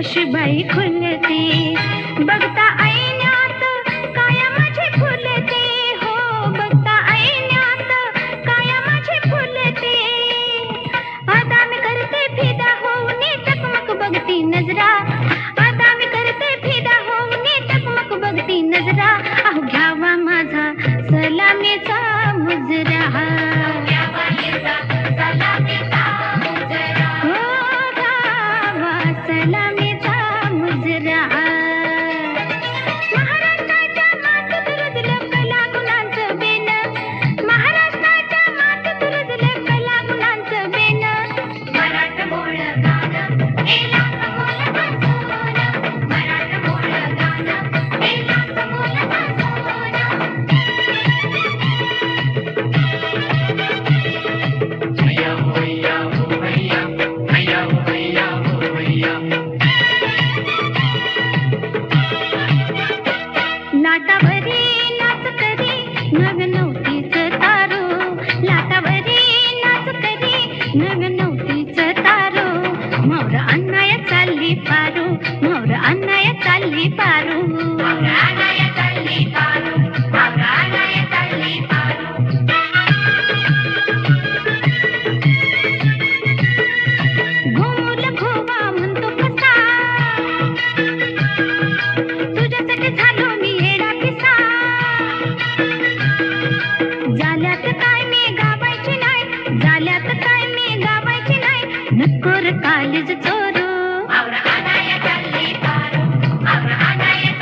कशी बाई खुलते बघता ऐण्यात काया माझी फुलते हो बघता ऐण्यात काया माझी फुलते आता मी करते फिदा होऊन चकमक बघती नजरा आता मी करते फिदा होऊन चकमक बघती नजरा अहो घ्यावा माझा सलामीचा मुजरा सलामीचा मुजरा महाराष्ट्राच्या मातीत रुजलं कला गुणांचं बेन महाराष्ट्राच्या मातीत रुजलं कला गुणांचं बेन मराठमोळ गाणं हे लाख मोलाचं सोनं मराठमोळ गाणं हे लाख मोलाचं सोनं हैया होया हो हैया हैया होया हो हैया लाटावरी नाच करी नव्या नवतीच तारो लाटावरी नाच करी नव्या नवतीच तारो मोर अन्नाय चालली पारो मोर अन्नाय चालली पारो मोर अन्नाय चालली पारो मोर अन्नाय चालली पारो घुमूल घोवा म्हणतो कसा तुझ्यासाठी झालो मी येडा पिसा झाल्यात काय मी गावायची नाही झाल्यात काय मी गावायची नाही नकोर काळीज चोरू आवरा आनाय चालली पारो आवरा आनाय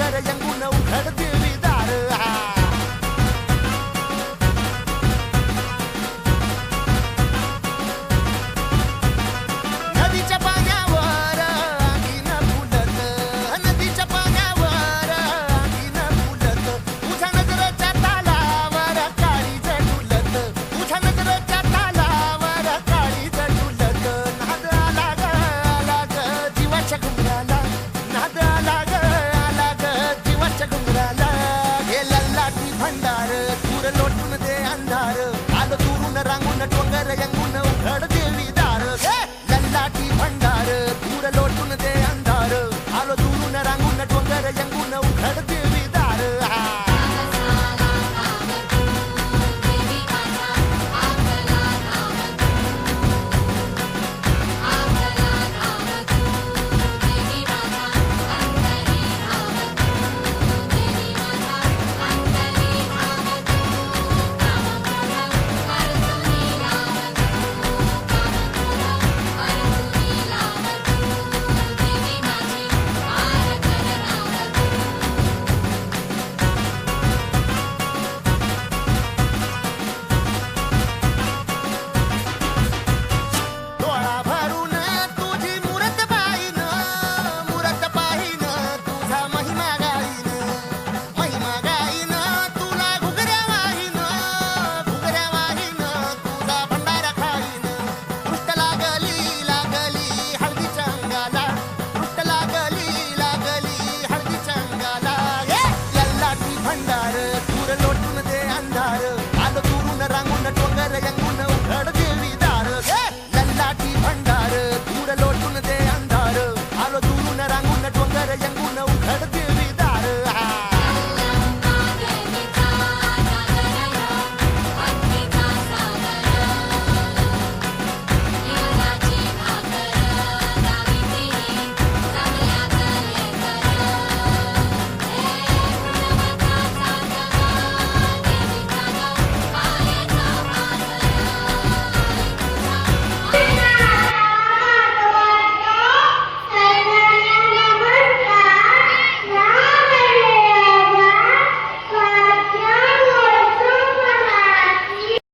डोंगर यंगून उघड देवी दार नदीच्या पाण्यावर आगीन फुलत नदीच्या पाण्यावर आगीन फुलत तुझ्या नजरेच्या तालावर काळीज डुलत तुझ्या नजरेच्या तालावर काळीज डुलत नाद आला ग जीवाच्या घुंगराला नाद आला ग जीवाच्या घुंगराला हे लल्लाटी भंडार दूर लोटून दे अंधार आलो दुरून रांगून डोंगर यंगून उघड देवी दार लल्लाटी भंडार दूर लोटून दे अंधार आलो दुरून रांगून डोंगर यंगून उघड देवी